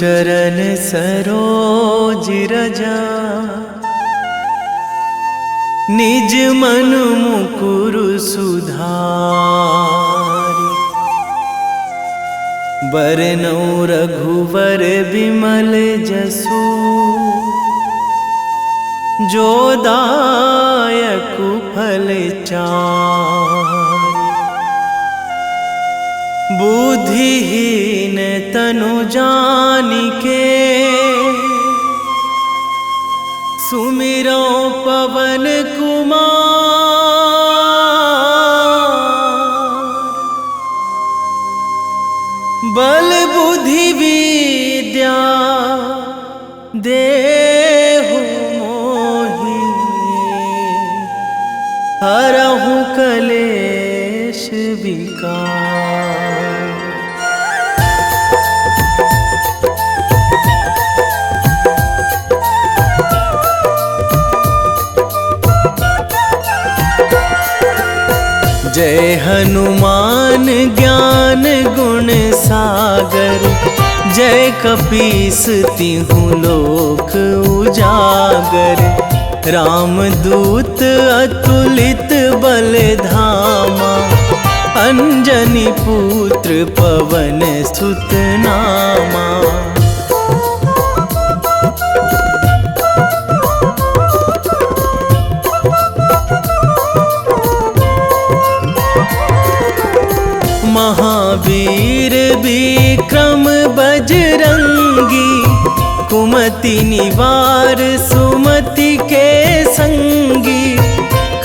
चरण सरोज रजा, निज मन मुकुर सुधारि। बरनौ रघुवर बिमल जसु, जो दायक फल चारि। बुद्धिहीन तनु जानिके, सुमिरो पवन कुमार। बल बुद्धि विद्या देहु मोहि, हरहु कलेश विकार। जय हनुमान ज्ञान गुण सागर, जय कपीस तिहुँ लोक उजागर। रामदूत अतुलित बल धामा, अंजनी पुत्र पवन सुत नामा। महावीर विक्रम बजरंगी, कुमति निवार सुमति के संगी।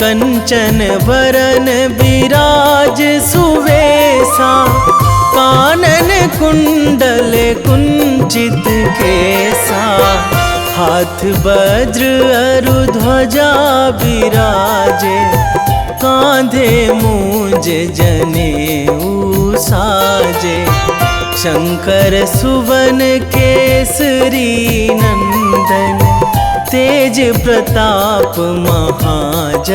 कंचन वरन विराज सुवेशा, कानन कुंडल कुंचित केसा। हाथ वज्र अरु ध्वजा बिराजे, कांधे मूंज जनेऊ साजे। शंकर सुवन केसरी नंदन, तेज प्रताप महाजगवंदन।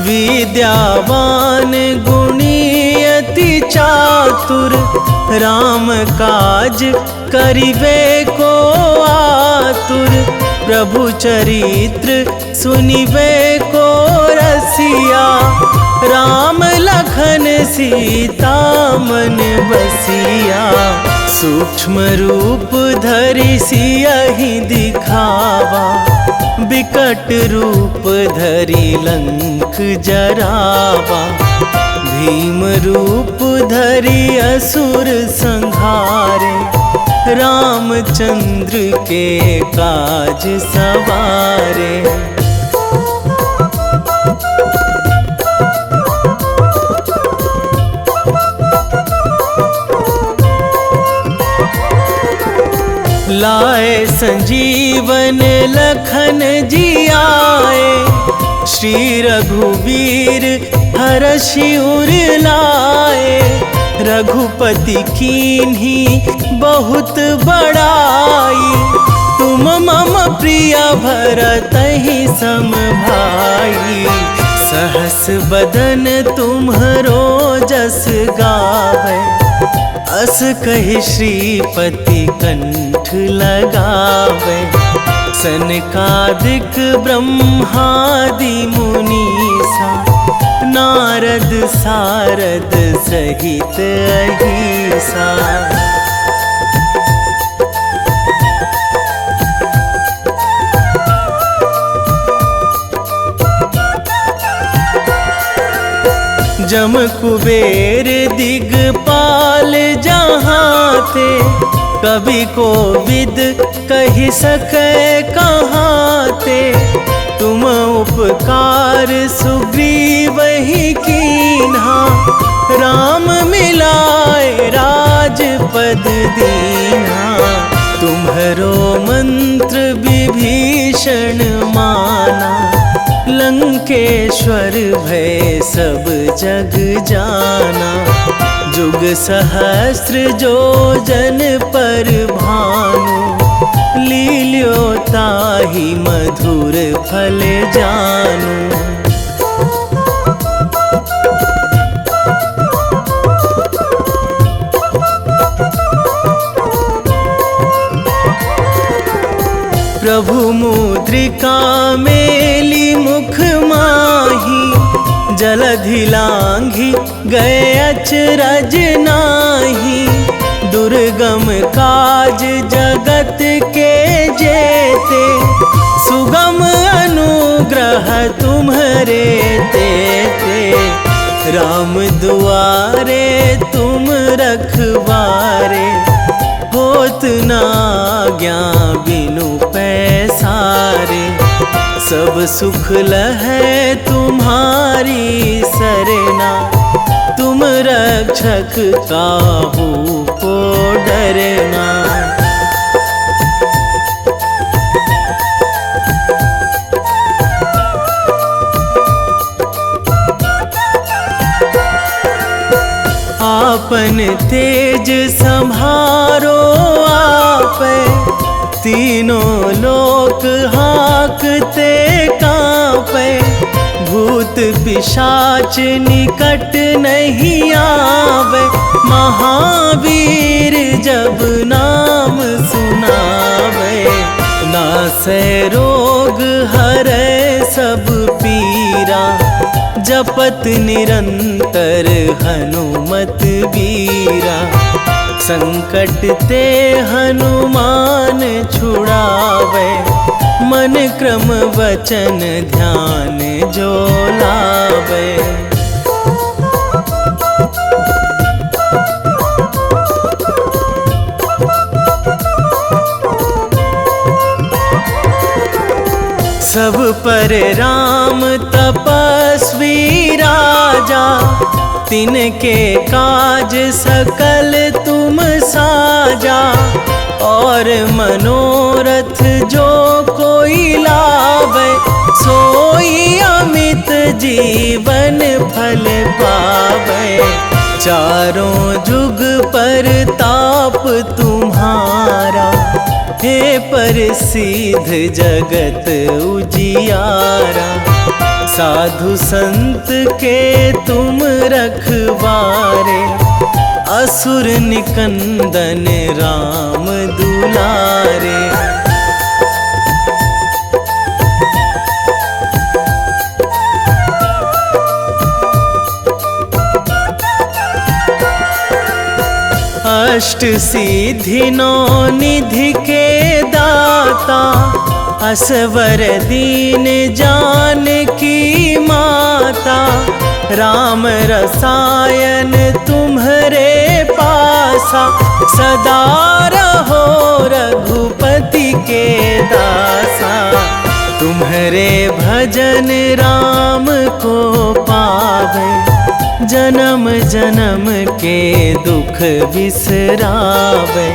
विद्यावान गुणी अति चातुर, राम काज करिबे को आतुर। प्रभु चरित्र सुनिबे को रसिया, राम लखन सीता मन बसिया। सूक्ष्म रूप धरि सियहि दिखावा, बिकट रूप धरि लंक जरावा। भीम रूप धरि असुर संहारे, रामचंद्र के काज सवारे। लाए संजीवन लखन जियाए, श्री रघुवीर हरषि उर लाए। रघुपति कीन्ही बहुत बड़ाई, तुम मम प्रिय भरतहि सम भाई। सहस बदन तुम्हरो जस गावै, अस कहि श्रीपति कंठ लगावै। सनकादिक ब्रह्मादि मुनीसा, नारद सारद सहित अहिसा। जम कुबेर दिगपाल जहाँ थे, कवि कोविद कहि सकै कहाँ ते। तुम उपकार सुग्रीवहि कीन्हा, राम मिलाए राजपद दीन्हा। तुम्हरो मंत्र विभीषण माना, लंकेश्वर भय सब जग जाना। जुग सहस्र जो जन पर भानु, लील्यो ताहि मधुर फल जानू। प्रभु मुद्रिका मेली मुख माही, जलधि लांघी गए अचरज नाही। दुर्गम काज जगत के जेते, सुगम अनुग्रह तुम्हरे तेते। राम दुआरे तुम रखवारे, होत ना आज्ञा बिनु पैसारे। सब सुख लहै तुम्हारी सरना, तुम रक्षक काहू को डरना। आपन तेज संभारो आपै, तीनों लोक हाकते कांपै। भूत पिशाच निकट नहीं आवे, महावीर जब नाम सुनावे। नासै रोग हरै सब पीरा, जपत निरंतर हनुमत बीरा। संकट ते हनुमान छुड़ावे, मन क्रम वचन ध्यान जो लावे। सब पर राम तपस्वी राजा, तिनके काज सकल तुम साजा। और मनोरथ जो कोई लावे, सोई अमित जीवन फल पावे। चारों जुग पर ताप तुम्हारा, हे प्रसिद्ध जगत उजियारा। साधु संत के तुम रखवारे, असुर निकंदन राम दुलारे। अष्ट सिद्धि नौ निधि के दाता, असवर दीन जानकी माता। राम रसायन तुम्हरे पासा, सदा रहो रघुपति के दासा। तुम्हरे भजन राम को पावे, जन्म जन्म के दुख बिसरावे।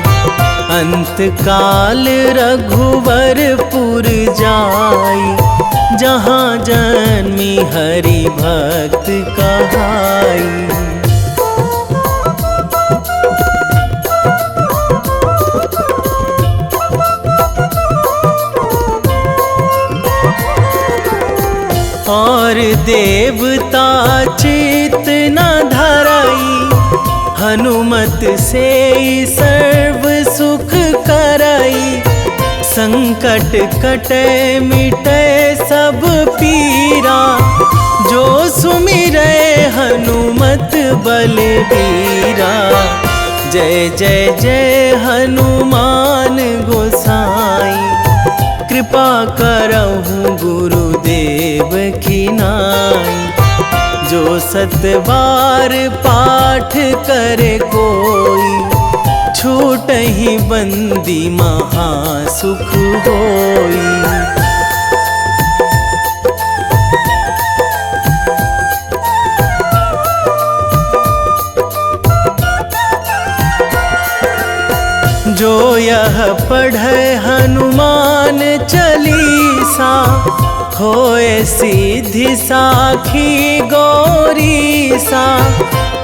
अंत काल रघुवरपुर जाई, जहाँ जन्मी हरि भक्त कहाई। और देवता चित न धराई, हनुमत से सर्व सुख कराई। संकट कटे मिटे सब पीरा, जो सुमिरै हनुमत बलबीरा। जय जय जय हनुमान गोसाई, कृपा करहु गुरुदेव की नाई। जो सतबार पाठ करे कोई, छूटहि बंदी महासुख होई। जो यह पढ़े हनुमान चालीसा, होए सीधी साखी गौरीसा।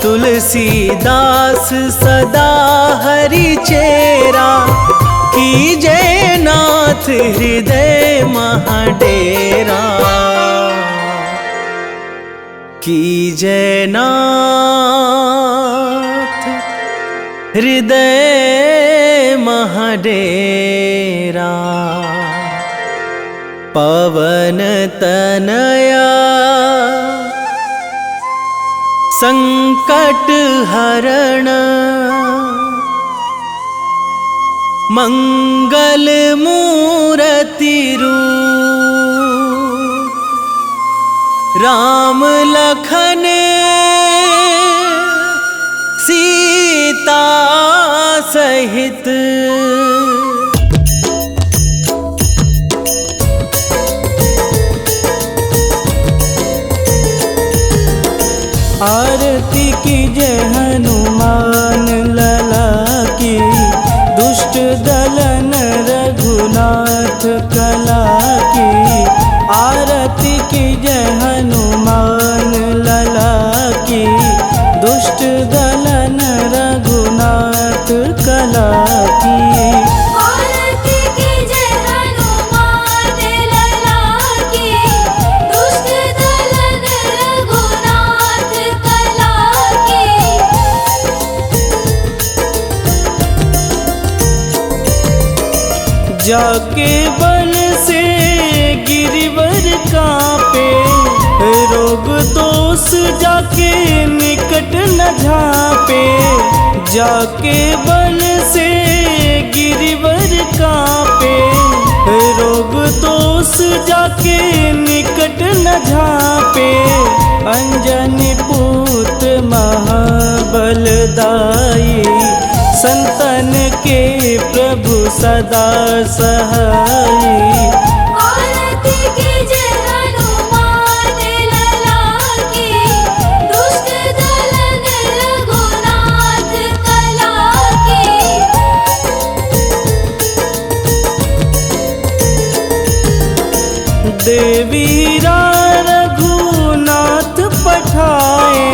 तुलसीदास सदा हरि चेरा, कीजे नाथ हृदय महाडेरा, कीजे नाथ हृदय महाडेरा। पवन तनया संकट हरण, मंगल मूर्ति रूप, राम लखन सीता सहित। आरती कीजे हनुमान लला की, दुष्ट दलन रघुनाथ कला की। आरती कीजे हनुमान लला की, दुष्ट दलन रघुनाथ कला की। आरती कीजे हनुमान लला की, दुष्ट दलन रघुनाथ कला की। जाके बल से गिरिवर कांपे, रोग दोष जाके निकट न झापे। जाके बल से गिरिवर कांपे, रोग दोष जाके निकट न झापे। अंजनी पूत महाबलदाई, संतन के प्रभु सदा सहाई। आरती कीजे हनुमान लला की, दुष्ट दलन रघुनाथ कला की। देवीरा रघुनाथ पठाए,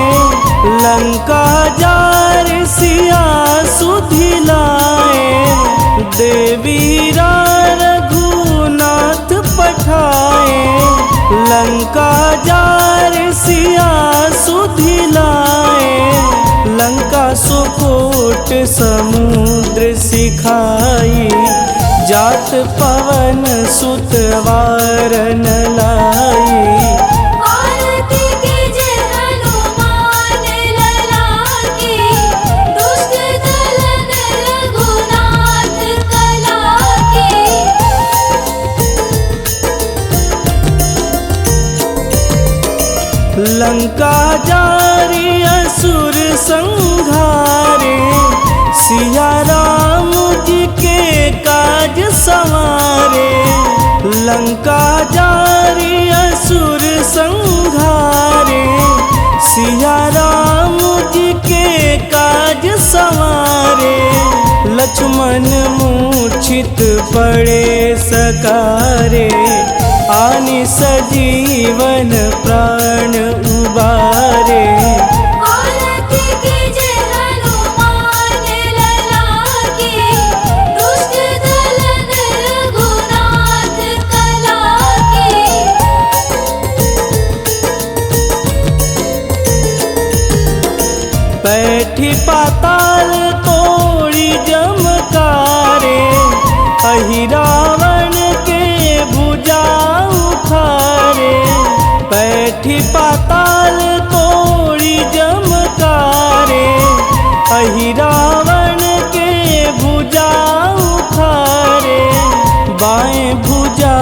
लंका जार सिया सुधिलाए। देवीरा रघुनाथ पठाए, लंका जार सिया सुधिलाए। लंका सुकोट समुद्र सिखाई, जात पवन सुत वारन लाई। आरती कीजे हनुमान लला की, दुष्ट दलन रघुनाथ कला की। लंका जारी असुर संघारे, सिया राम जी के काज संवारे। लंका जारी असुर संघारे, सिया राम जी के काज संवारे। लक्ष्मण मूर्छित पड़े सकारे, आनि सजीवन प्राण उबारे। आरती कीजे हनुमान लला की, दुष्ट दलन रघुनाथ कला की। बैठी पाताल तोड़ी जमकारे, अहि रावण के भुजा उखारे। बैठी पाताल तोड़ी जमकारे, अहि रावण के भुजा उखारे। बाएं भुजा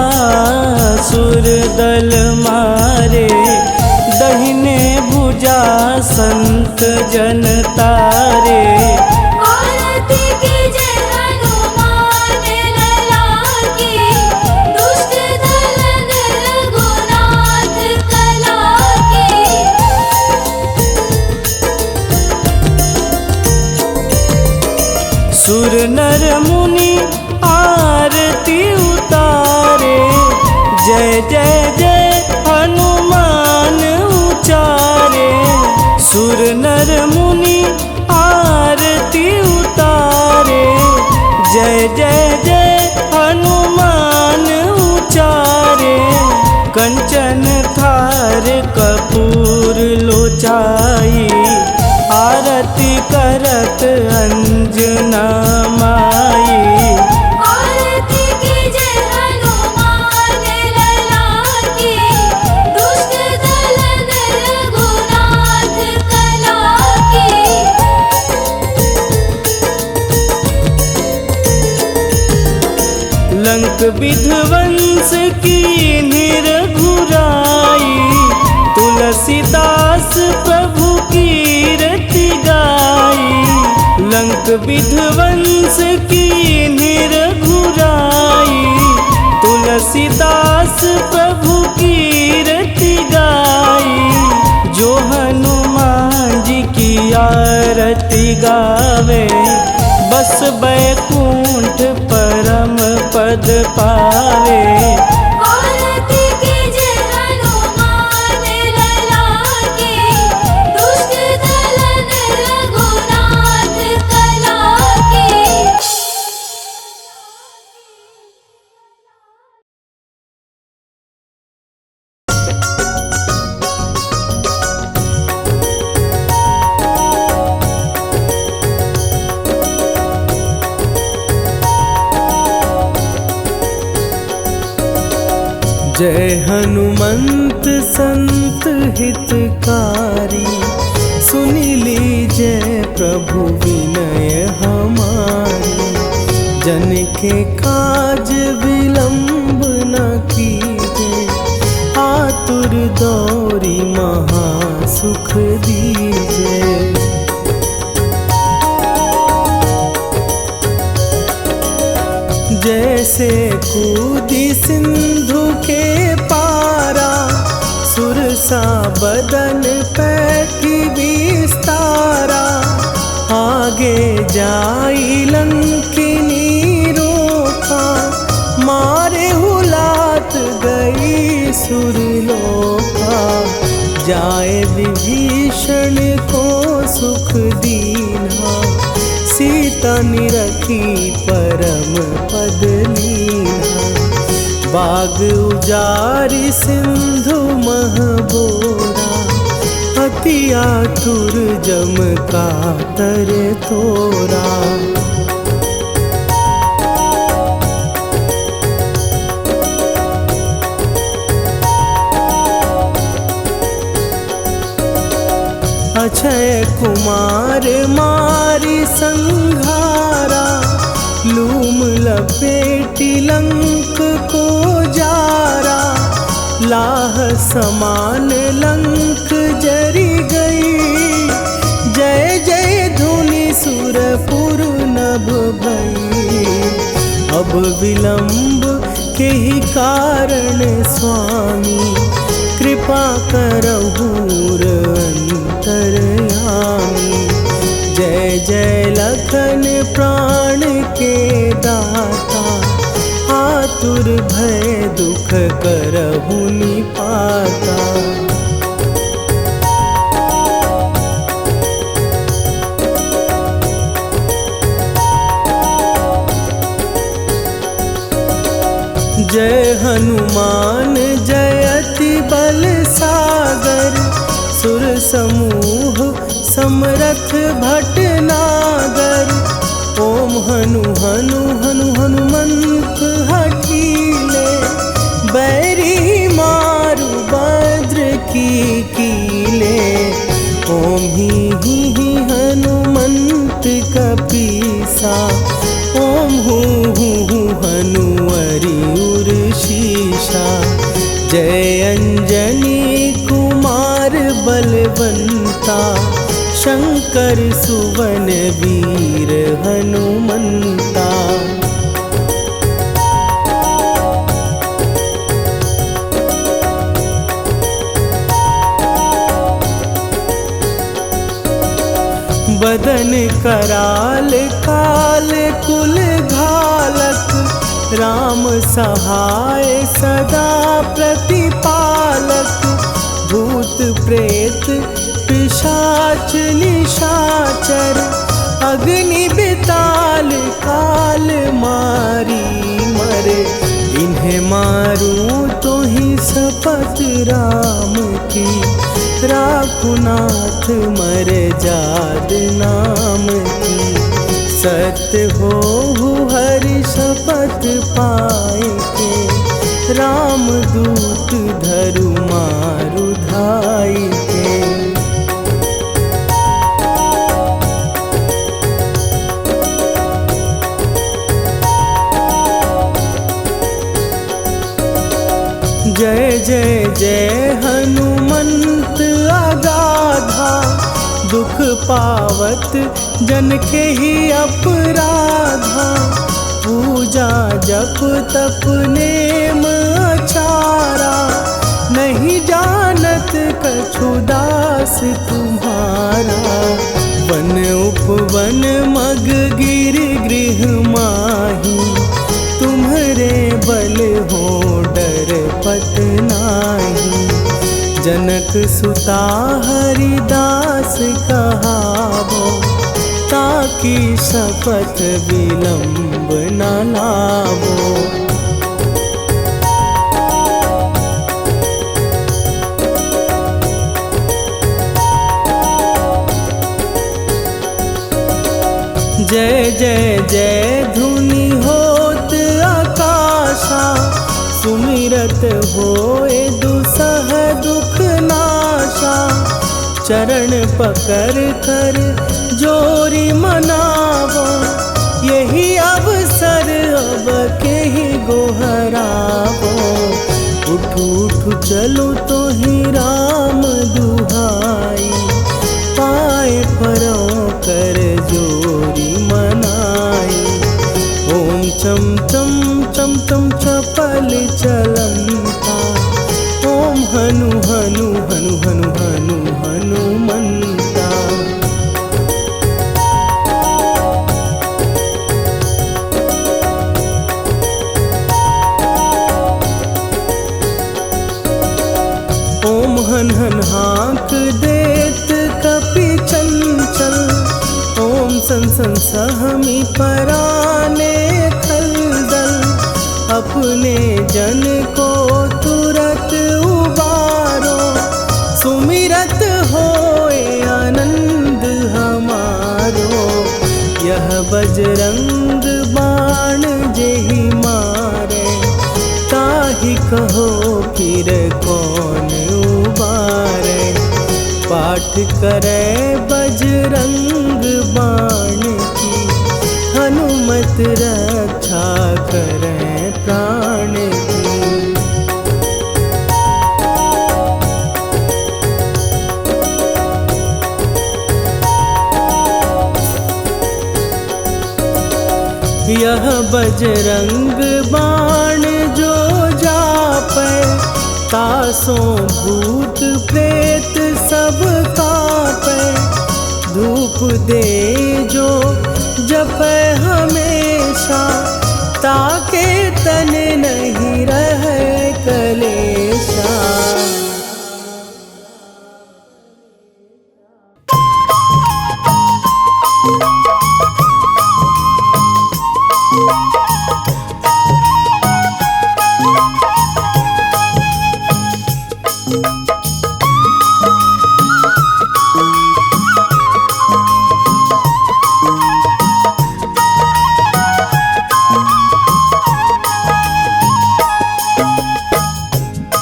सुर दल मारे, दहिने भुजा संत जन तारे। आरती कीजे हनुमान लला की, दुष्ट दलन रघुनाथ कला की। सुर नर मुनि आरती उतारे, जय जय जय हनुमान उचारे। सुर नर मुनि आरती उतारे, जय जय जय हनुमान उचारे, कंचन थार कपूर लोचाई, आरती करत अंजना माई। आरती कीजे हनुमान लला की, दुष्ट दलन रघुनाथ कला की। लंक विध्वंस की निरघुराई, तुलसीदास प्रभु कीरति गाई। लंक विध्वंस की निरघुराई, तुलसीदास प्रभु कीरति गाई। जो हनुमान जी की आरती गावे, बस बैकुंठ परम पद पावे। आरती कीजे हनुमान लला की, दुष्ट दलन रघुनाथ कला की। जय हनुमंत संत हितकारी, सुनि लीजय प्रभु विनय हमारी। जन के काज विलंब न कीजे, आतुर दौरी महा सुख दीजे। जैसे कूदी सिंधु के पारा, सुरसा बदन पैठी विस्तारा। आगे जाई लंकिनी रोका, मारे हुलात गई सुरलोका। जाए विभीषण को सुख दीना, सीता निरखी परम पद लीना। बाग उजारि सिंधु महबोरा, अति आतुर जम कातर तोरा। अक्षय कुमार मारी संघारा, लूम लपेटी लंक को जारा। लाह समान लंक जरी गई, जय जय धुनि सुरपुर नभ भई। अब विलंब के ही कारण स्वामी, कृपा करहु अंतरयामी। जय जय लखन प्राण के दाता, आतुर भय दुख करहु निपाता। जय हनुमान जयति बल सागर, सुर समूह समरथ भटनागर। ओम हनु हनु हनु हनुमंत हठीले, बैरी मारु भद्र की कीले। ओम ही हनुमंत कपीसा, ओम हूँ हनुमरि उर्शीषा। जय अंजनी कुमार बलवंता, शंकर सुवन वीर हनुमंता। बदन कराल काल कुल घालक, राम सहाय सदा प्रतिपालक। भूत प्रेत पिशाच निशाचर, अग्नि बिताल काल मारी मरे, इन्हें मारूं तो ही शपथ राम की, राखुनाथ मरे जाद नाम की। सत्य हो हरि शपथ पाए के, राम दूत धरु मारु धाई के। जय जय जय हनुमंत अगाधा, दुख पावत जन के ही अपराधा। पूजा जप तप नेम अचारा, नहीं जानत कछु दास तुम्हारा। वन उपवन मग गिर गृह माही, तुम्हारे बल हो डर पत नाही। जनक सुता हरिदास कहावो, ताकि शपथ विलंब न लावो। जय जय जय धुनि होत आकाशा, सुमिरत होए दुसह दुख नाशा। चरण पकड़ कर जोरी मनावो, यही अवसर अब के ही गोहरावो। उठू उठू चलो तो ही राम दुहाई, पाए परों कर जोरी मनाई। ओम चम चम चम चम चपल चलंता, ओम हनु हनु हनु हनु हनु हनुमंता। ओम हन हन हाँक देत कपि चंचल, ओम सन सन सहमी पराने खलदल। अपने जन को तुरत उबारो, सुमिरत होए आनंद हमारो। यह बजरंग बाण जेहि मारे, ताहि कहो फिर कौन उबारे। पाठ करे बजरंग बाण की, हनुमत रक्षा करे प्राण की। यह बजरंग बाण जो जापै, तासों भूत प्रेत सब कापै। धूप दे जो जपै हमेशा, ताके तन नहीं रहे कलेशा।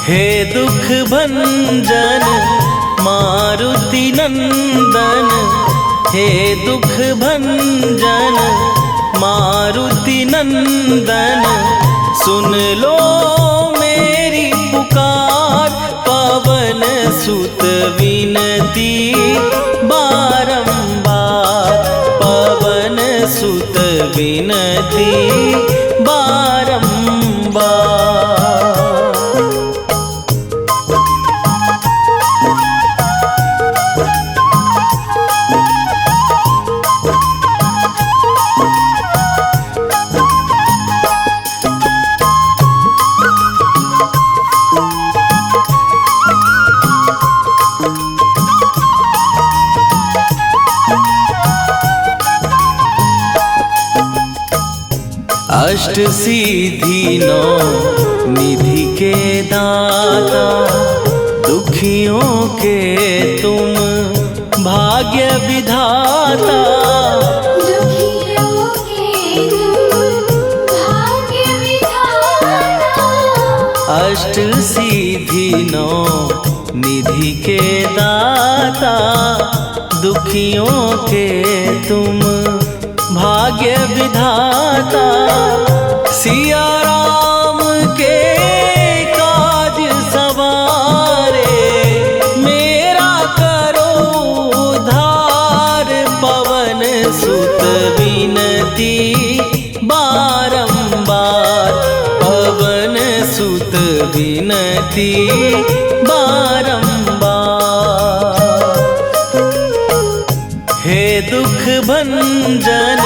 हे दुख भंजन मारुति नंदन, हे दुख भंजन मारुति नंदन। सुन लो मेरी पुकार, पवन सुत विनती बारंबार। पवन सुत विनती बारंबार। अष्ट सिद्धि नौ निधि के दाता, दुखियों के तुम भाग्य विधाता। दुखियों के तुम भाग्य विधाता। अष्ट सिद्धि नौ निधि के दाता, दुखियों के तुम भाग्य विधाता। सिया राम के काज सवारे, मेरा करो उद्धार। पवन सुत विनती बारंबार, पवन सुत विनती बारंबार। हे दुख भंजन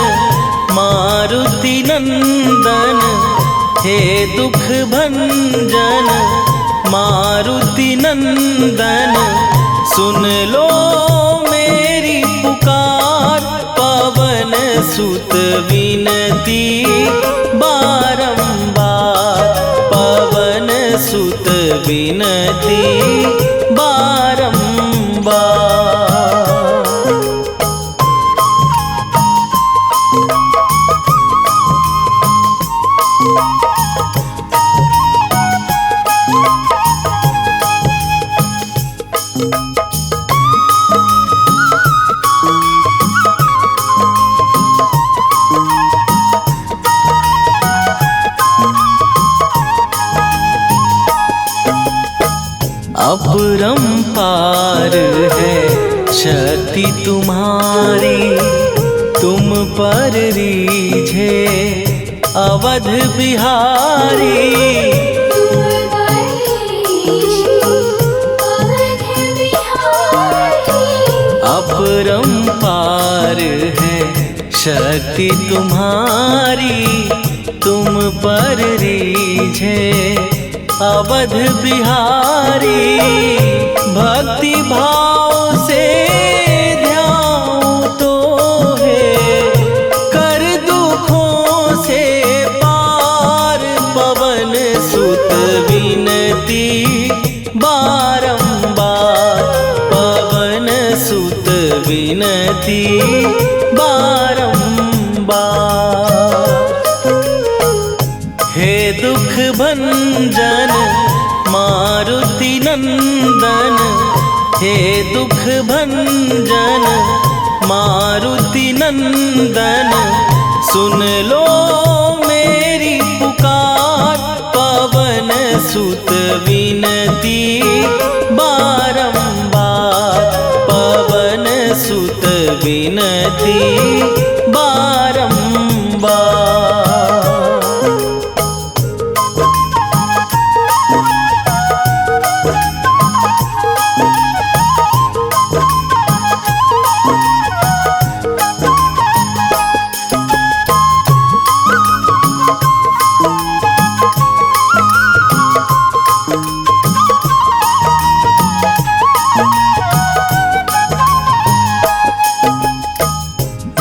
मारुति नंदन, हे दुख भंजन मारुति नंदन। सुन लो मेरी पुकार, पवन सुत विनती बारंबार, पवन सुत विनती बारंबार। अपरंपार है शक्ति तुम्हारी, तुम पर रीझे अवध बिहारी। अपरंपार है शक्ति तुम्हारी, तुम पर रीझे अवध बिहारी। भक्ति भाव से ध्यान तो है, कर दुखों से पार। पवन सुत विनती बारंबार, पवन सुत विनती बारंबार। हे दुख भंजन मारुति नंदन, हे दुख भंजन मारुति नंदन। सुन लो मेरी पुकार, पवन सुत विनती बारंबार, पवन सुत विनती बारंबार।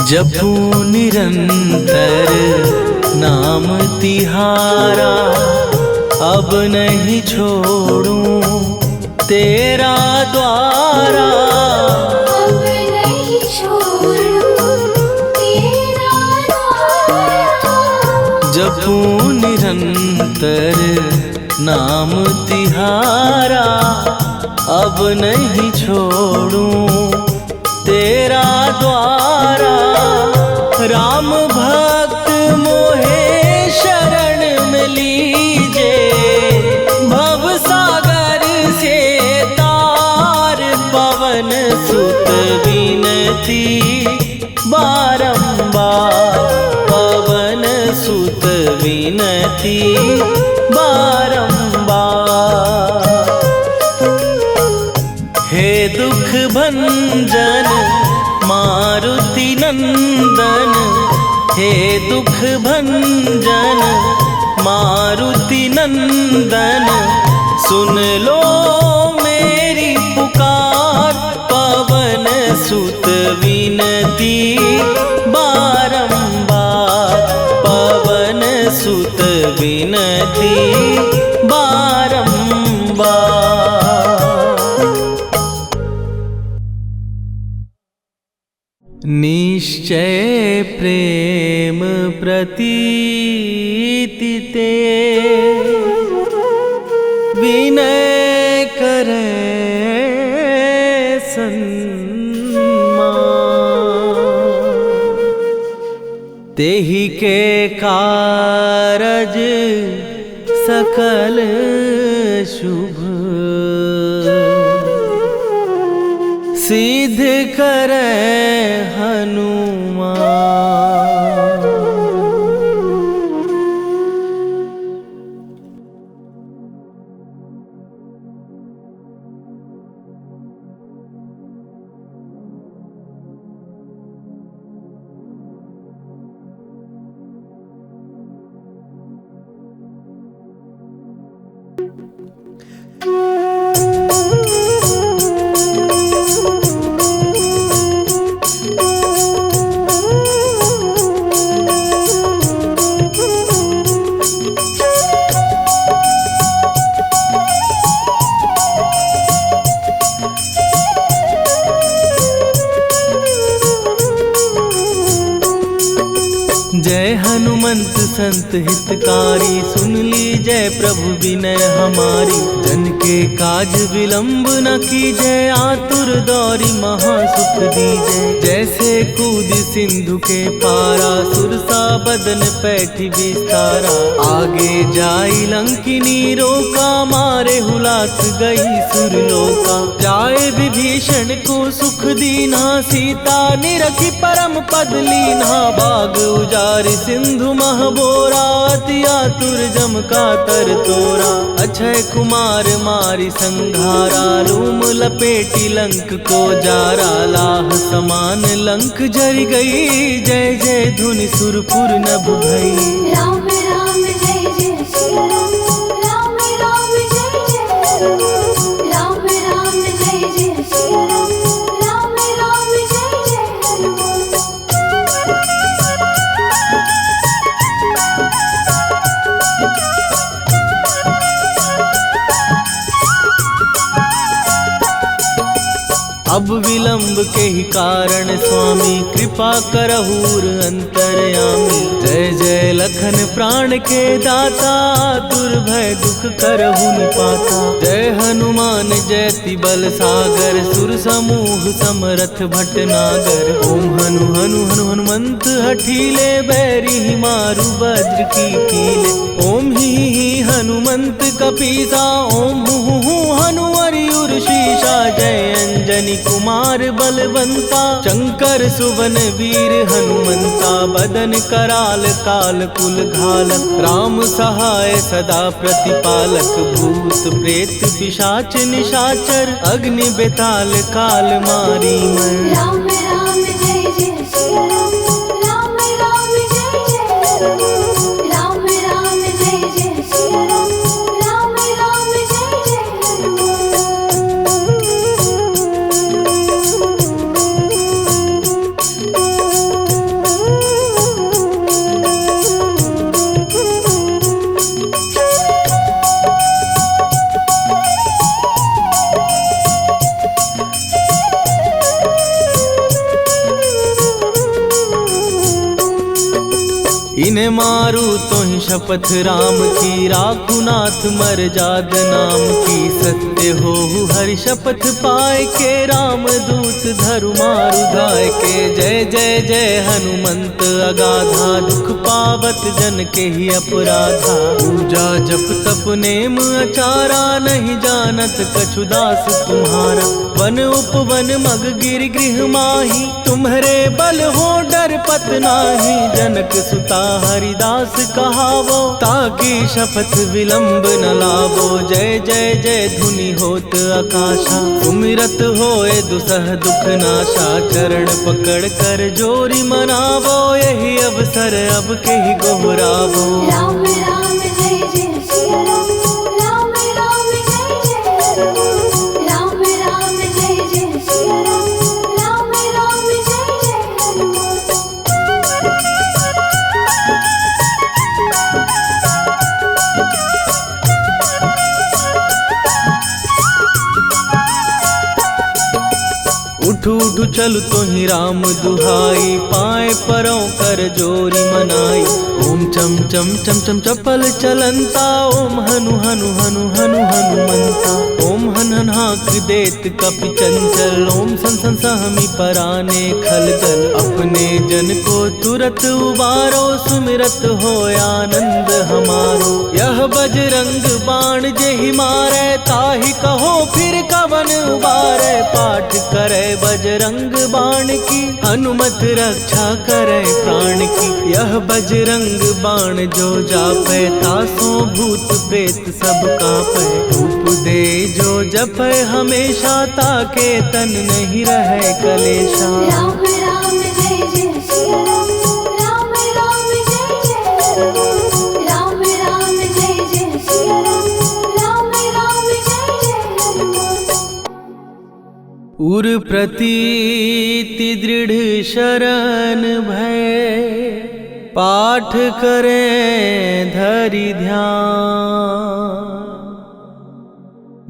जपू निरंतर नाम तिहारा, अब नहीं छोड़ूं तेरा द्वारा। अब नहीं छोड़ूं तेरा द्वारा। जपू निरंतर नाम तिहारा, अब नहीं छोड़ूं तेरा द्वारा। राम भक्त मोहे शरण में लीजे, भव सागर से तार। पवन सुत विनती बारंबार, पवन सुत विनती बारंबार। हे दुख भंजन मारुति नंदन, हे दुख भंजन मारुति नंदन। सुन लो मेरी पुकार, पवन सुत विनती बारंबार, पवन निश्चय प्रेम प्रतीति ते विनय करे तेहि के कारज सकल शुभ सिद्ध करे हनुमान। जय हनुमंत संत हितकारी, सुन ली जय प्रभु विनय हमारी। जन के काज विलंब न कीजय, आतुर दौरी महासुख दीजय। जैसे कूद सिंधु के पारा, सुरसा बदन पैठी विस्तारा। आगे जाई लंकिनी रोका, मारे हुलाक गई सुरलोका। जाए विभीषण को सुख दीना, सीता निरखी परम पद लीना। बाग उजारि सिंधु महबोरा, अति आतुर जम का तर तोरा। अक्षय कुमार मारी संघारा, लूम लपेटी लंक को जारा। लाह समान लंक जर गई, जय जय धुनि सुरपुर नभ भई। राम राम जय जय श्री राम, राम राम जय जय राम। राम राम जय जय श्री राम, राम राम जय जय हनुमान। अब विलंब के ही कारण स्वामी, कृपा करहूर अंतरयामी। जय जय लखन प्राण के दाता, दुर्भय दुख करहु निपाता। जय हनुमान जयति बल सागर, सुर समूह समरथ भटनागर। ओम हनु हनु हनु हनुमंत हठीले, बैरी मारु वज्र की कीले। ओम ही हनुमंत कपीसा, ओम हु हनुमरि उर्शीषा। जय अंजनी कुमार बलवंता, शंकर सुवन वीर हनुमंता। बदन कराल काल कुल घालक, राम सहाय सदा प्रतिपालक। भूत प्रेत पिशाच निशाचर, अग्नि बेताल काल मारी मर। राम राम जय जय श्री राम, राम राम जय जय राम। राम राम जय जय श्री राम, राम राम जय जय हनुमान। इन्हें मारू तो ही शपथ राम की, राखू नाथ मर जाद नाम की। सत्य हो हरि शपथ पाए के, राम दूत धरु मारु धाय के। जय जय जय हनुमंत अगाधा, दुख पावत जन के ही अपराधा। पूजा जप तप नेम अचारा, नहीं जानत कछु दास तुम्हारा। वन उपवन मग गिर गृह माही, तुम्हारे बल हो डर पत नाही। जनक सुता हरिदास कहावो, ताकि शपथ विलंब न लावो। जय जय जय धुनि होत आकाशा, सुमिरत होए दुसह दुख नाशा। चरण पकड़ कर जोरी मनावो, यही अवसर अब के ही गोहरावो। राम राम जय जय श्री राम, राम राम जय जय राम। राम राम जय जय श्री राम, राम राम जय जय हनुमान। उठ उठ उठ चल तो ही राम दुहाई, पाए परों कर जोरी मनाई। ओम चम चम चम चम चपल चलंता, ओम हनु हनु हनु हनु हनुमंता। ओम हन हन हाक देत कपि चंचल, ओम सन सन सहमी पराने खलदल। अपने जन को तुरत उबारो, सुमिरत हो आनंद हमारो। यह बजरंग बाण जेहि मारे, ताहि कहो फिर कवन उबारे। पाठ करे बजरंग बाण की, हनुमत रक्षा करे प्राण की। यह बजरंग बाण जो जापै, तासों भूत प्रेत सब कापै। धूप दे जो जपै हमेशा, ताके तन नहीं रहे कलेशा। राम राम जय जय सिया राम, राम राम जय जय हनुमान। राम राम जय जय सिया राम, राम राम जय जय हनुमान। उर प्रतीति दृढ़ शरण भय, पाठ करें धरि ध्यान।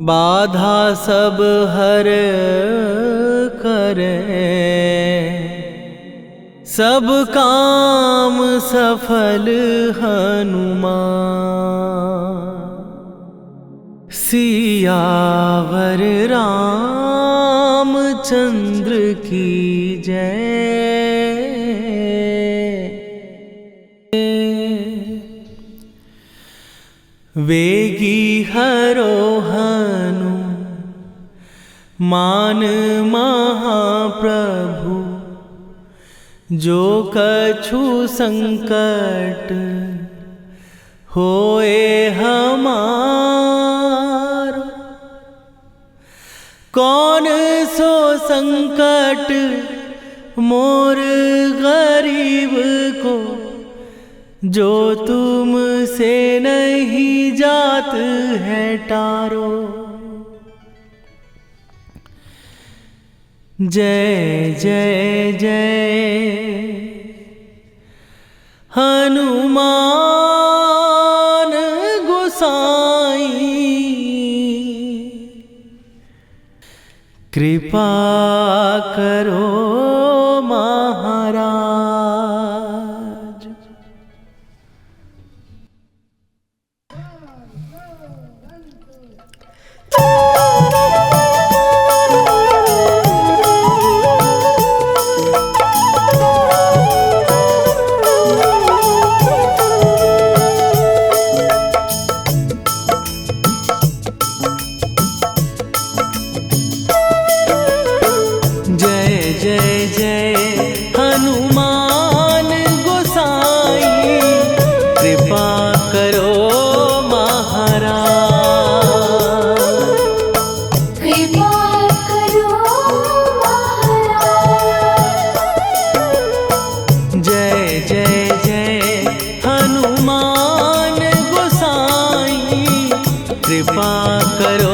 बाधा सब हर करें, सब काम सफल हनुमान। सियावर रामचंद्र की जय। वेगी हरोहनु मान महाप्रभु, जो कछु संकट होए हमारो। कौन सो संकट मोर गरीब को, जो तुम से नहीं जात है टारो। जय जय जय हनुमान गोसाई, कृपा करो महाराज। कृपा करो महाराज। कृपा करो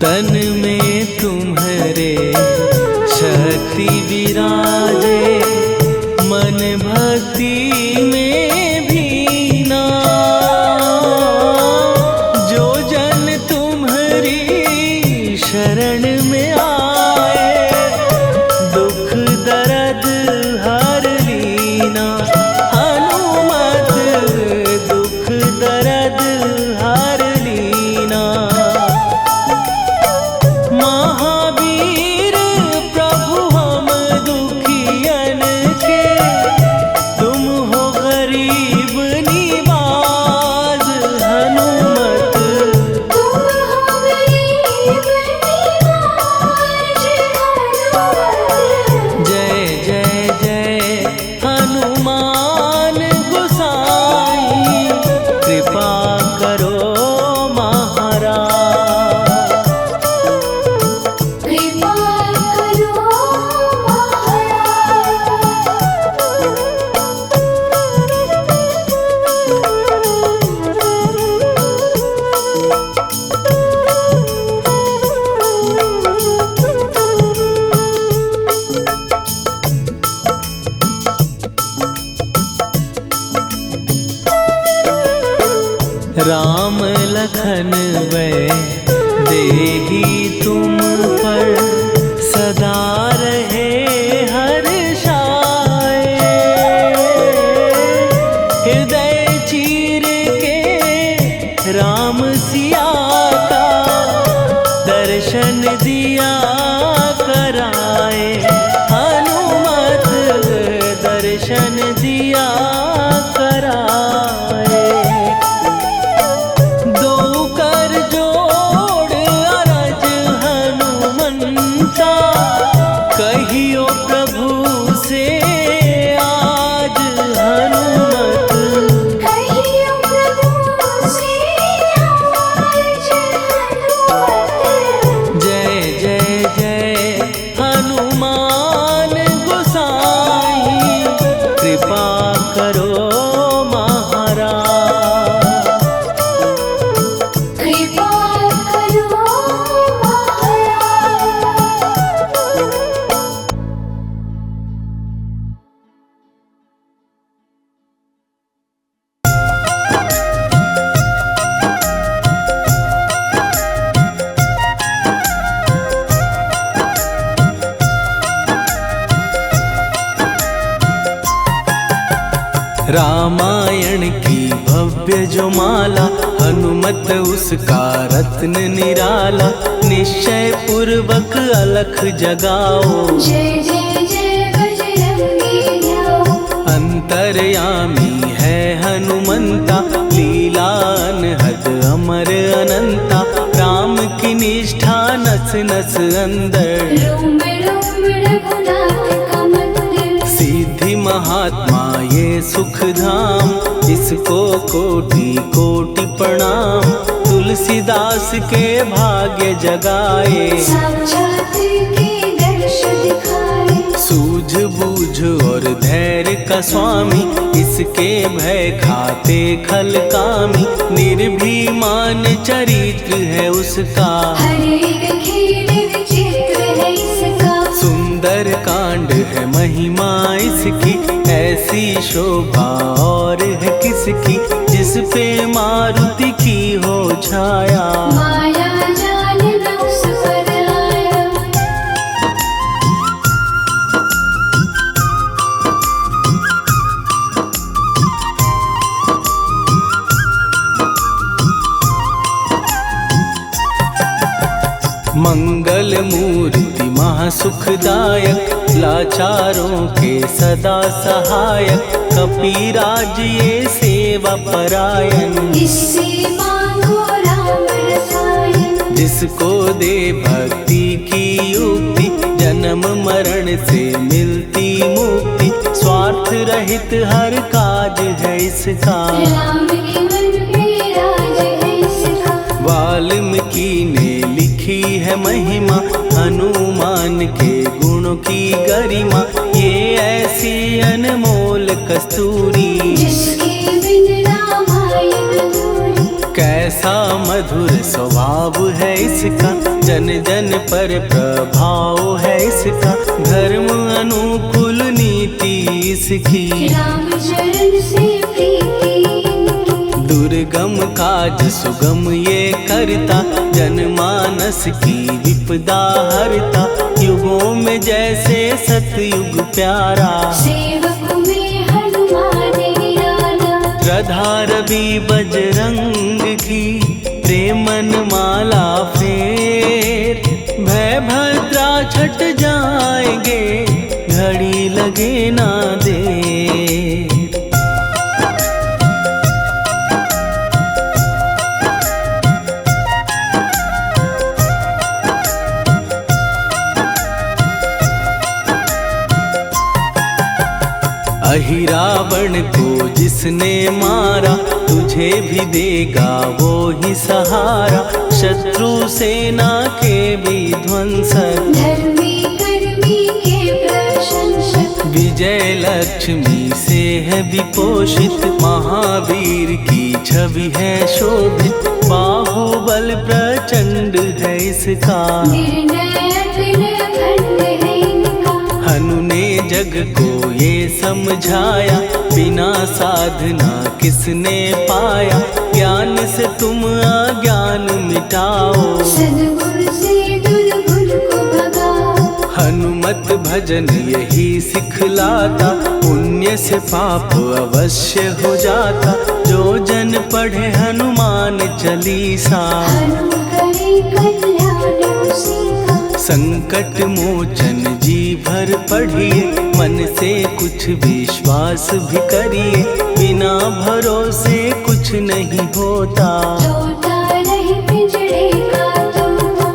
तन में तुम्हारे शक्ति विराजे, मन भक्ति में भीना। जो जन तुम्हारी शरण में आए, दुख दर्द हर लीना। हनुमत दुख दर्द हर लीना। महावीर प्रभु हम दुखी राम लखन वै देही तुम पर सदा रहे हर्षाए। हृदय चीर के राम सिया का दर्शन दिया कराए। हनुमत दर्शन दिया कराए। दो कर जोड़ अरज हनुमंता कहियो प्रभु से आज हनुमत। कहियो प्रभु से आज हनुमत। जय जय जय हनुमान गोसाई कृपा करो महाराज। कृपा करो महाराज। रामायण की भव्य जो माला हनुमत उसका रत्न निराला। निश्चय पूर्वक अलख जगाओ जय जय जय बजरंगी न्याओ। अंतर्यामी है हनुमंता लीला अनहद अमर अनंता। राम की निष्ठा नस नस अंदर रोम रोम रघुनाथ का मंदिर। सिद्धि महात्मा ये सुख धाम इसको कोटि कोटि प्रणाम। तुलसीदास के भाग्य जगाए साक्षात के दर्श दिखाए। सूझ बूझ और धैर्य का स्वामी इसके भय खाते खल कामी। निर्भीमान चरित्र है उसका हर एक खेल विचित्र है इसका। सुंदर कांड है महिमा इसकी। ऐसी शोभा और है किसकी जिस पे मारुति की हो छाया। माया जाल न उस पर आया। मंगल मूर्ति महासुखदायक लाचारों के सदा सहायक। कपीराज ये सेवा परायण इससे मांगो राम रसायन। जिसको दे भक्ति की युक्ति जन्म मरण से मिलती मुक्ति। स्वार्थ रहित हर काज है इसका राम के मन पे राज है इसका। वाल्मीकि ने लिखी है महिमा हनुमान के गुणों की गरिमा। ये ऐसी अनमोल कस्तूरी जिसके बिन रामायण अधूरी। कैसा मधुर स्वभाव है इसका जन जन पर प्रभाव है इसका। धर्म अनुकूल नीति इसकी राम चरण से प्रीति इनकी। दुर्गम काज सुगम ये करता जनमानस की विपदा हरता। युगों में जैसे सतयुग प्यारा सेवक में हनुमान निराला। राधा रवि बजरंग की प्रेमन माला फेर। भय भद्रा छट जाएंगे घड़ी लगे ना दे। अहि रावण को जिसने मारा तुझे भी देगा वो ही सहारा। शत्रु सेना के विध्वंसक धर्मी कर्मी के प्रशंसक। विजय लक्ष्मी से है विपोषित। महावीर की छवि है शोभित। बाहुबल प्रचंड है इसका निर्णय अतुल अखंड है इनका। हनु ने जग को ये समझाया बिना साधना किसने पाया। ज्ञान से तुम अज्ञान मिटाओ। सद्गुण से दुर्गुण को भगाओ। हनुमत भजन यही सिखलाता, पुण्य से पाप अवश्य हो जाता। जो जन पढ़े हनुमान चालीसा, हनुम करे कल्याण उसी का। संकट मोचन जी भर पढ़िए, मन से कुछ विश्वास भी करिए। बिना भरोसे कुछ नहीं होता। टूटा रहे पिंजड़े का तोता।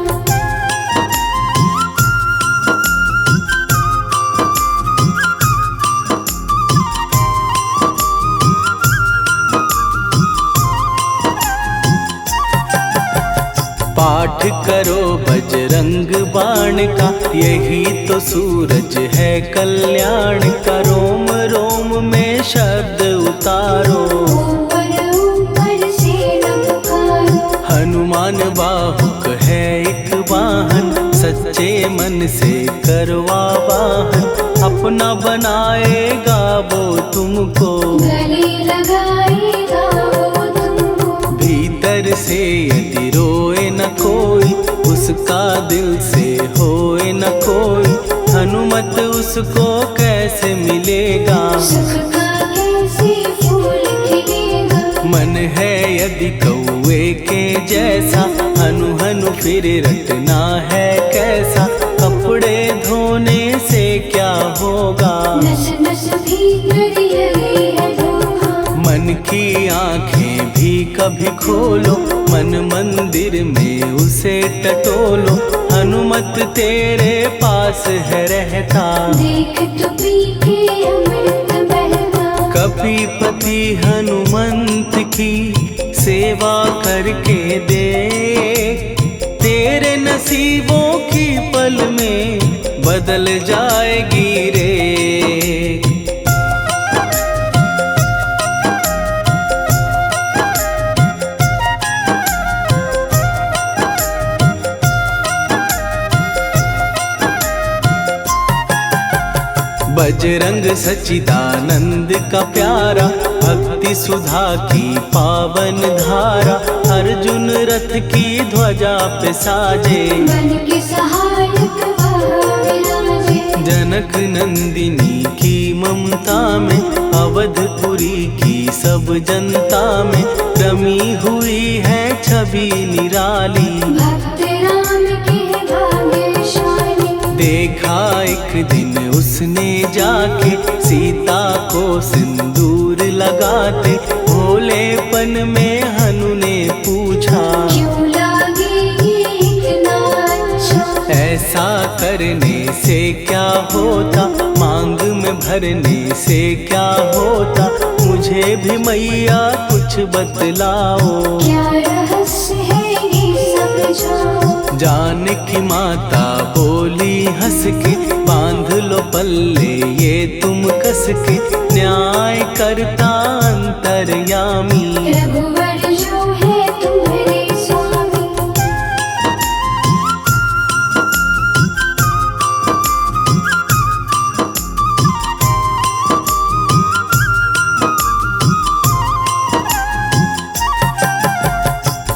पाठ करो बजरंग बाण का, यही तो सूरज है कल्याण का। रोम रोम में शब्द उतारो, ऊपर ऊपर से न पुकारो। हनुमान बाहुक है एक वाहन, सच्चे मन से करवा वाहन। अपना बनाएगा वो तुमको, गले लगाएगा वो तुमको। भीतर से यदि रोए न कोई, उसका दिल से होए न कोई। हनुमत उसको कैसे मिलेगा, सुख का कैसे फूल खिलेगा। मन है यदि कौवे के जैसा, हनु हनु फिर रटना है कैसा। कपड़े धोने से क्या होगा, नस नस भीतर यही है धोखा। मन की आंखें भी कभी खोलो, मन मंदिर में उसे टटोलो। हनुमत तेरे पास है रहता, देख तो पी के अमृत बहता। कपीपति हनुमंत की सेवा करके दे। तेरे नसीबों की पल में बदल जाएगी रे। बजरंग सच्चिदानंद का प्यारा, भक्ति सुधा की पावन धारा। अर्जुन रथ की ध्वजा पे साजे, मन के सहायक वह विराजे। जनक नंदिनी की ममता में, अवधपुरी की सब जनता में। रमी हुई है छवि निराली, भक्त राम के भाग्यशाली। देखा एक दिन उसने जाके, सीता को सिंदूर लगाते। भोलेपन में हनु ने पूछा, क्यों लागे ये इतना अच्छा। ऐसा करने से क्या होता, मांग में भरने से क्या होता। मुझे भी मैया कुछ बतलाओ, क्या रहस्य है ये समझाओ। जानकी माता बोली हंस के, बांध लो पल्ले ये तुम कस के। न्याय करता अंतर्यामी, रघुवर जो है तुम्हारे स्वामी।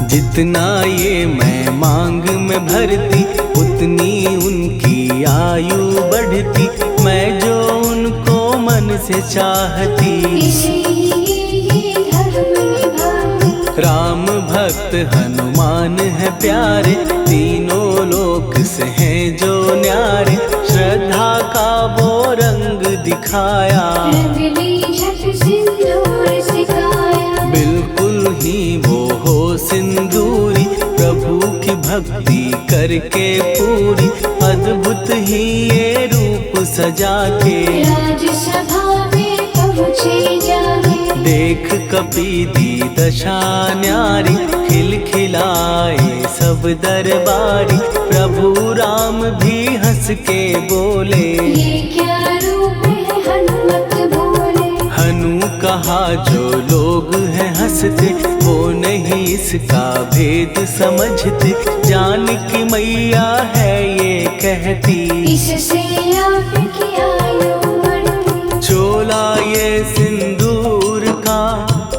जितना ये मैं मांग में भरती, उतनी उनकी आयु बढ़ती। मैं जो उनको मन से चाहती, इसीलिए धर्म निभाती। राम भक्त हनुमान है प्यारे, तीनों लोक से हैं जो न्यारे। श्रद्धा का वो रंग दिखाया, रंग ली झट सिंदूर सिखाया। बिल्कुल ही वो हो सिंदूरी, प्रभु की भक्ति करके पूरी। अद्भुत ही ये रूप सजा के, राजसभा में पहुँचे जाके। देख कपीदी दशा न्यारी, खिलखिलाए सब दरबारी। प्रभु राम भी हंस के बोले, ये क्या रूप है हनुमत बोले। हनु कहा जो लोग हैं हंसते, वो नहीं इसका भेद समझते। जानकी मैया है ये कहती, इससे आपकी आयु बढ़ती। चोला ये सिंदूर का,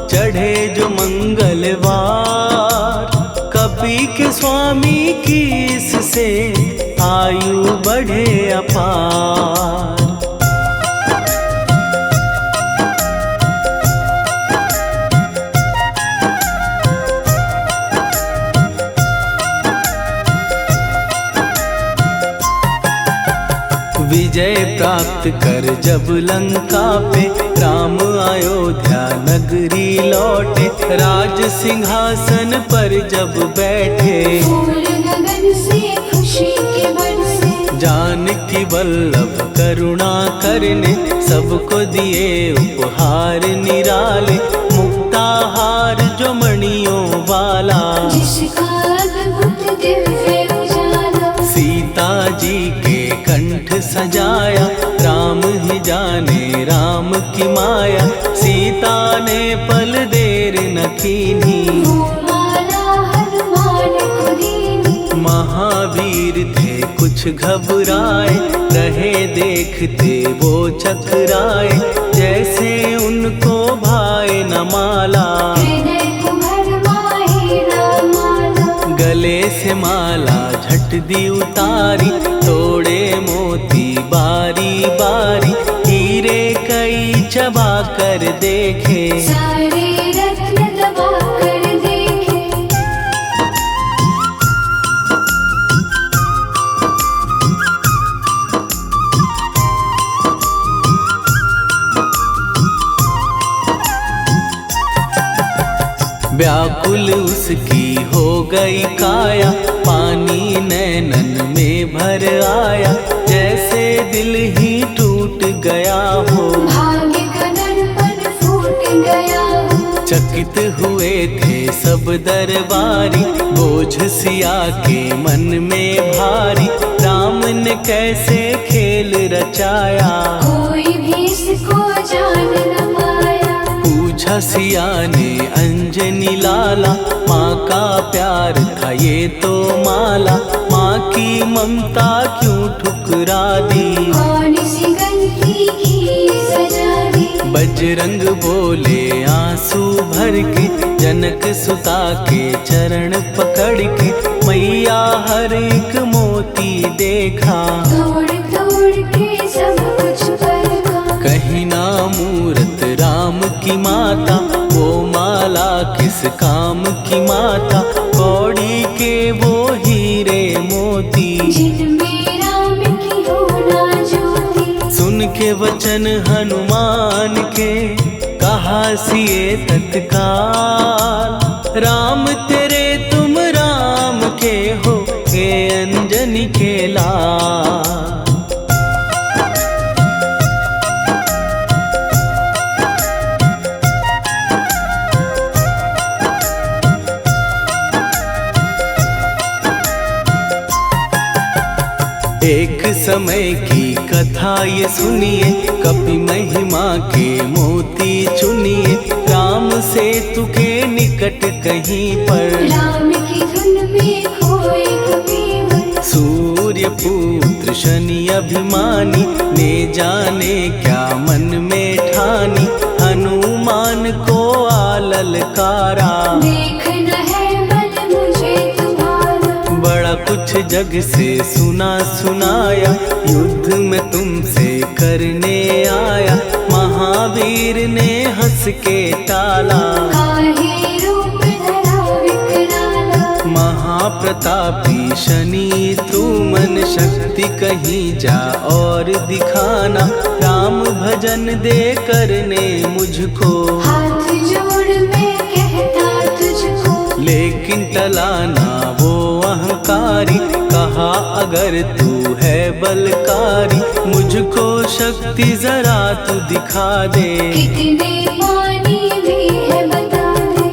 चढ़े जो मंगलवार। स्वामी की इससे आयु बढ़े अपार। विजय प्राप्त कर जब लंका पे राम अयोध्या नगरी लौटे, राज सिंहासन पर जब बैठे, फूल गगन से खुशी के बरसे, जानकी वल्लभ करुणा करने सबको दिए उपहार निराले, मुक्ताहार जो मणियों वाला, जिसका अद्भुत दिव्य उजाला, सीता जी के कंठ सजाया, राम ही जाने राम की माया, सीता ने पल देर न कीन्ही, वो माला हनुमान को दीनी। महावीर थे कुछ घबराए, रहे देखते वो चकराए, जैसे उनको भाए न माला, हृदय को भरमाए रामाला, गले से माला झट दी उतारी, तोड़े मोती बारी बारी, हीरे कई चबा कर देखे, सारे रत्न दबा कर देखे। व्याकुल उसकी हो गई काया, पानी नैनन में भर आया, जैसे दिल ही टूट गया हो, भाग्य का दर्पण फूट गया हो, चकित हुए थे सब दरबारी, बोझ सिया के मन में भारी, राम ने कैसे खेल रचाया, कोई भी इसको जान न पाया, पूछा सिया ने अंजनी लाला, माँ का प्यार था ये तो माला, माँ की ममता क्यों ठुकरा दी, कौन सी गलती की सजा दी, बजरंग बोले आंसू भर के, जनक सुता के चरण पकड़ के, मैया हर एक मोती देखा, तोड़ तोड़ के सब कुछ परखा, कहीं ना मूरत राम की माता, वो माला किस काम की माता, कौड़ी के वो हीरे मोती, जिनमें राम की होना ज्योति, सुन के वचन हनुमान के, कहा सिए तत्काल, राम तेरे तुम राम के हो, के अंजनी के लाल। एक समय की कथा ये सुनिए, कपि महिमा के मोती चुनिए, राम सेतु के निकट कहीं पर, राम की धुन में खोए कबीर, सूर्य पुत्र शनि अभिमानी, ने जाने क्या मन में ठानी, हनुमान को आललकारा, देखना है बल मुझे तुम्हारा, बड़ा कुछ जग से सुना सुनाया, युद्ध में तुमसे करने आया, महावीर ने हंस के टाला, काहे रूप धरा विकराला, महाप्रतापी शनि तू मन शक्ति कहीं जा और दिखाना, राम भजन दे करने मुझको, हाथ जोड़ मैं कहता तुझको, लेकिन टलाना वो अहंकारी, कहा अगर तू है बलकारी, मुझको शक्ति जरा तू दिखा दे, कितने पानी भी है बता दे,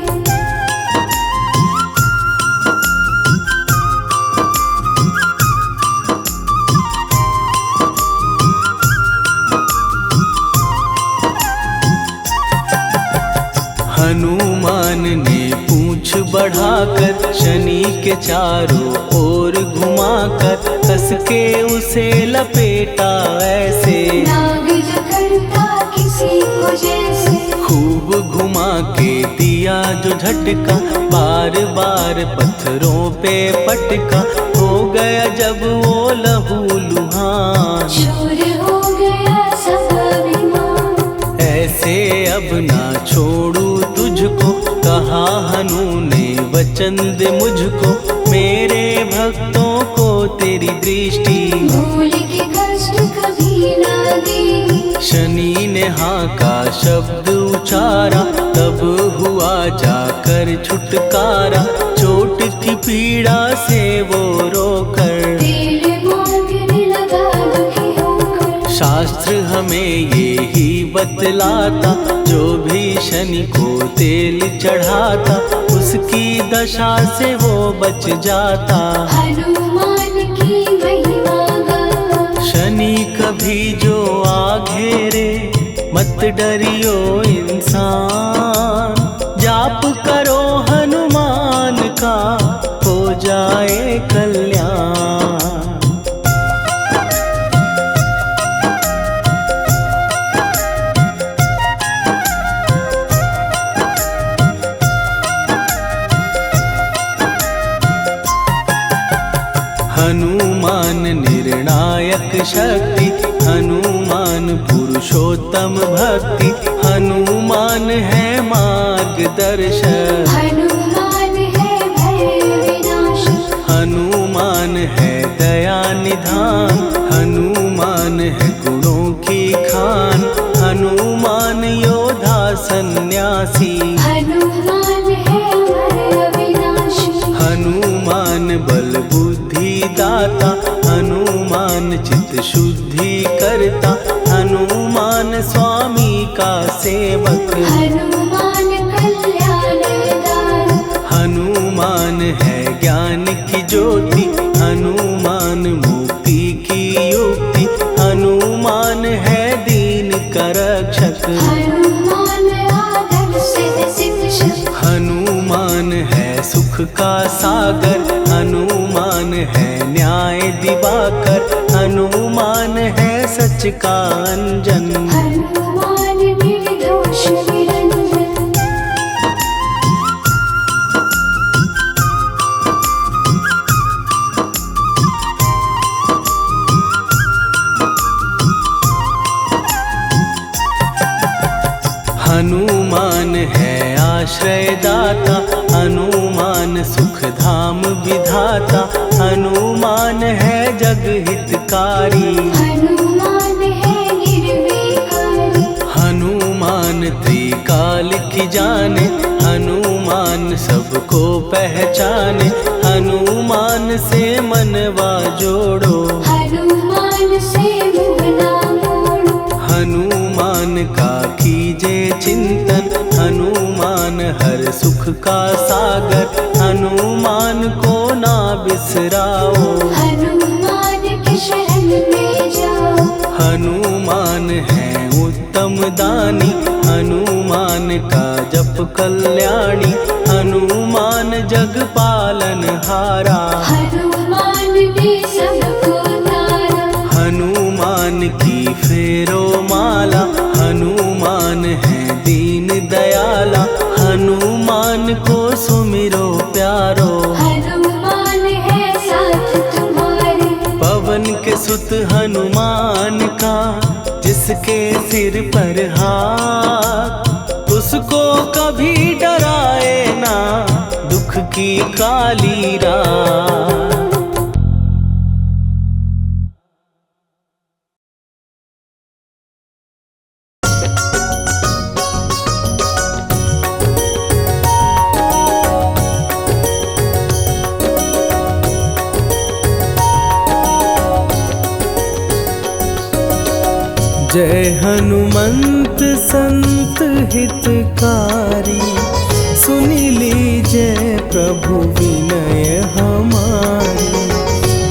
हनुमान ने पूंछ बढ़ाकर, शनि के चारों ओर घुमाकर, कस के उसे लपेटा ऐसे, नाग जो करता किसी को जैसे, खूब घुमा के दिया दिया जो झटका, बार बार पत्थरों पे पटका, हो गया जब वो लहू लुहान। चूर हो गया सब अभिमान, ऐसे अब ना छोड़ू तुझको, कहा हनु ने वचन दे मुझको, मेरे भक्तों को तेरी दृष्टि भूल के कष्ट कभी ना दी। शनि ने हाँ का शब्द उचारा, तब हुआ जाकर छुटकारा, चोट की पीड़ा से वो रोकर तेल मांगने लगा दुखी होकर। शास्त्र हमें ये ही बतलाता, जो भी शनि को तेल चढ़ाता, उसकी दशा से वो बच जाता। हनुमान की महिमा गा, शनि कभी जो आ घेरे, मत डरियो इंसान, जाप करो हनुमान का, हो जाए कल्याण। हनुमान निर्णायक शक्ति, हनुमान पुरुषोत्तम भक्ति, हनुमान है मार्गदर्शक, हनुमान है भय विनाशक। हनुमान है दया निधान, हनुमान है गुणों की खान, हनुमान योद्धा सन्यासी, हनुमान है भय विनाशी। हनुमान बल बुद्धि दाता, हनुमान चित्त शुद्धि करता, हनुमान स्वामी का सेवक, हनुमान कल्याणदायक। हनुमान है ज्ञान की ज्योति, हनुमान मुक्ति की युक्ति, हनुमान है दीन का रक्षक, हनुमान आदर्श शिक्षक। हनुमान है सुख का सागर, हनुमान है न्याय दिवाकर, हनुमान है सच का अंजन। हनुमान निर्दोष निरंजन, हनुमान है आश्रय दाता, हनुमान सुख धाम विधाता, हनुमान है जग हितकारी, हनुमान है निर्विकारी। हनुमान त्रिकाल की जाने, हनुमान सबको पहचाने, हनुमान से मनवा जोड़ो, हनुमान से मुँह ना मोड़ो। हनुमान का कीजे चिंतन, हनुमान हर सुख का सागर, हनुमान को ना बिसराओ, हनुमान की शरण में जाओ। हनुमान है उत्तम दानी, हनुमान का जप कल्याणी, हनुमान जग पालन हारा, हनुमान ने सबको तारा। हनुमान की फेरो माला, हनुमान है दीन दयाला, हनुमान को सुमिरो प्यारो, हनुमान है साथ तुम्हारे। पवन के सुत हनुमान का, जिसके सिर पर हाथ, उसको कभी डराए ना दुख की काली रात। जय हनुमंत संत हितकारी, सुनी लीजिए प्रभु विनय हमारी,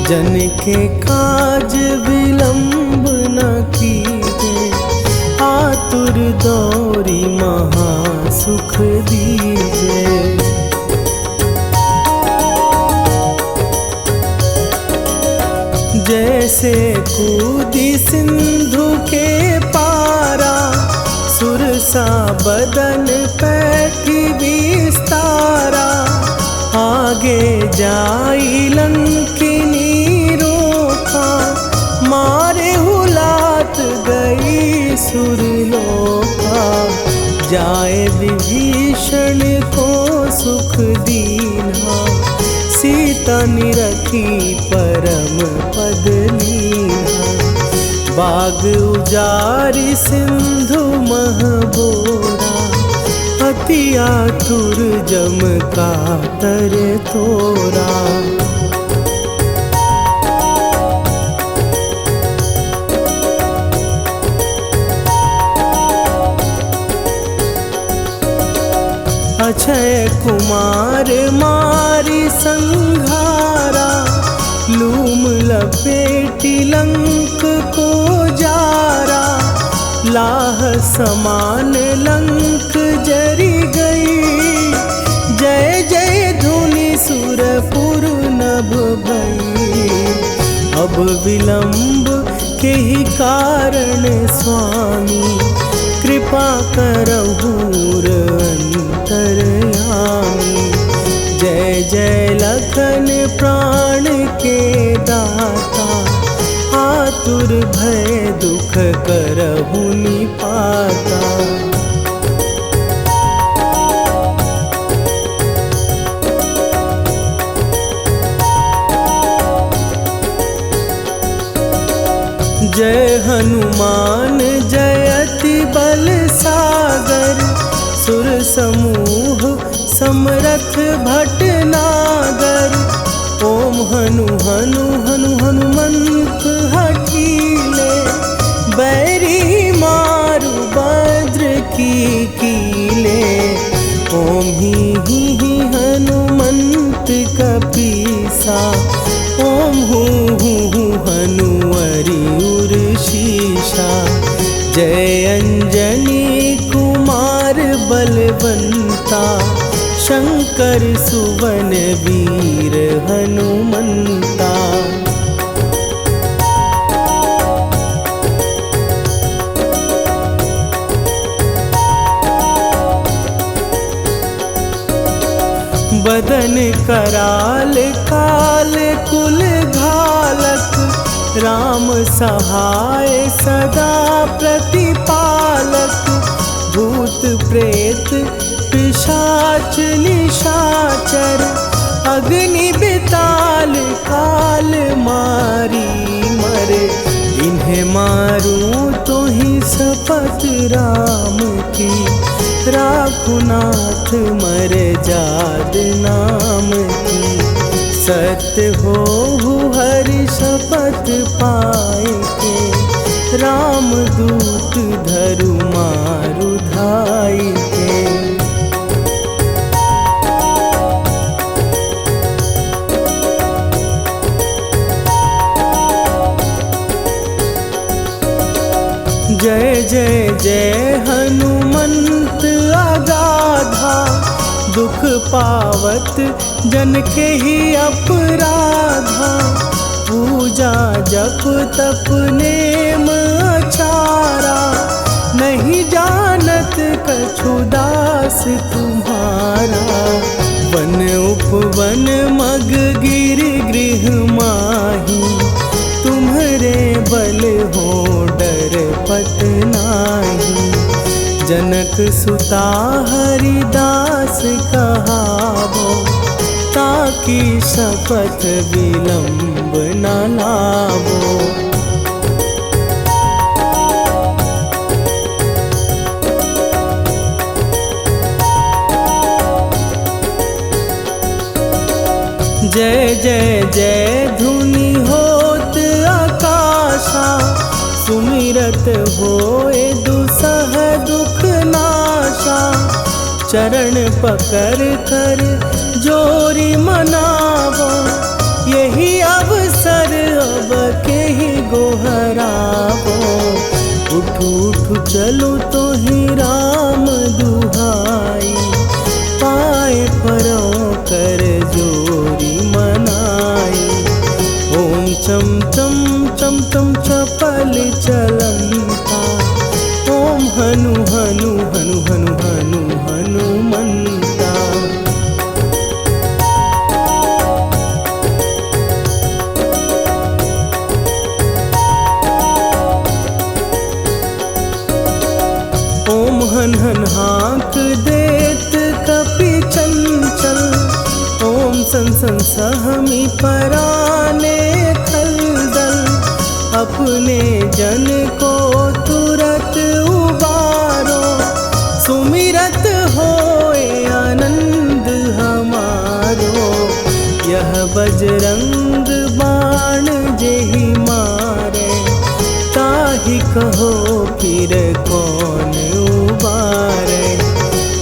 जन के काज विलंब न कीजिए, आतुर दौरी महासुख दीजिए। जैसे कूदी सिंधु के पारा, सुरसा बदन पैठी भी आगे जाई लंकिनी रोका, मारे हुलात गई सुरलोका। जाए विभीषण को सुख दीना, सीता निरखी परम पद लीना। बाग उजारि सिंधु मह बोरा, अति आतुर जम कातर तोरा। अक्षय कुमार मारी संघारा, लूम लपेटी लंक को जारा। लाह समान लंक जरी गई, जय जय धुनि सुरपुर नभ भई। अब विलंब के ही कारण स्वामी, कृपा करहु अंतरयामी। जय जय लखन प्राण के दाता, आतुर भय दुख करहु निपाता। जय हनुमान जयति बल सागर, सुर समूह समरथ भटनागर। ओम हनु हनु हनु हनुमंत हठीले, बैरी मारु भद्र की कीले। ओम ही हनुमंत कपीसा, ओम हूँ हनुवरि उर शीशा। जय अंजनी कुमार बलवंता, शंकर सुवन वीर हनुमंता। बदन कराल काल कुल घालक, राम सहाय सदा प्रतिपालक। भूत प्रेत पिशाच निशाचर, अग्नि बिताल काल मारी मरे। इन्हें मारूं तो ही शपथ राम की, राखुनाथ मर जाद नाम की। सत्य हो हरि शपथ पाए के, राम दूत धरु मारु धाई के। जय जय जय हनुमंत अगाधा, दुख पावत जन के ही अपराधा। पूजा जप तप नेम अचारा, नहीं जानत कछु दास तुम्हारा। वन उपवन मग गिर गृह माही, तुम्हरे बल हो डर पत नाही। जनक सुता हरिदास कहावो, ताकि शपथ विलंब न लावो। जय जय जय धुनि होत आकाशा, सुमिरत होए दुसह दुख नाशा। चरण पकड़ कर जोरी मनावो, यही अवसर अब के ही गोहरावो। उठ उठ चलो तो ही राम दुहाई, पाए परों कर जोरी मनाई। ओम चम चम चम चम चपल चलंता, ओम हनु हनु हनु हनु हनु हनुमंता। सन सहमी पराने खलदल, अपने जन को तुरत उबारो। सुमिरत होए आनंद हमारो, यह बजरंग बाण जेहि मारे, ताहि कहो फिर कौन उबारे।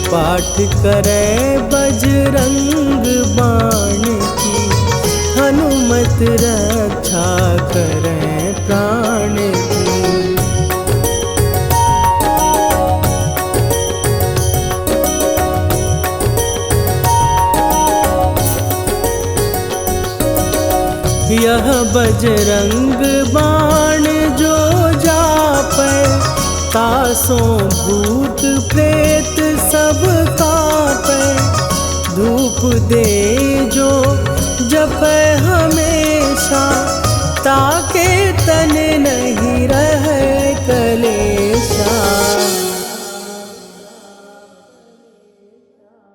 पाठ करे बजरंग बाण की, हनुमत रक्षा करें प्राण की। यह बजरंग बाण जो जापै, तासों भूत प्रेत सब कापै। धूप दे जो जपै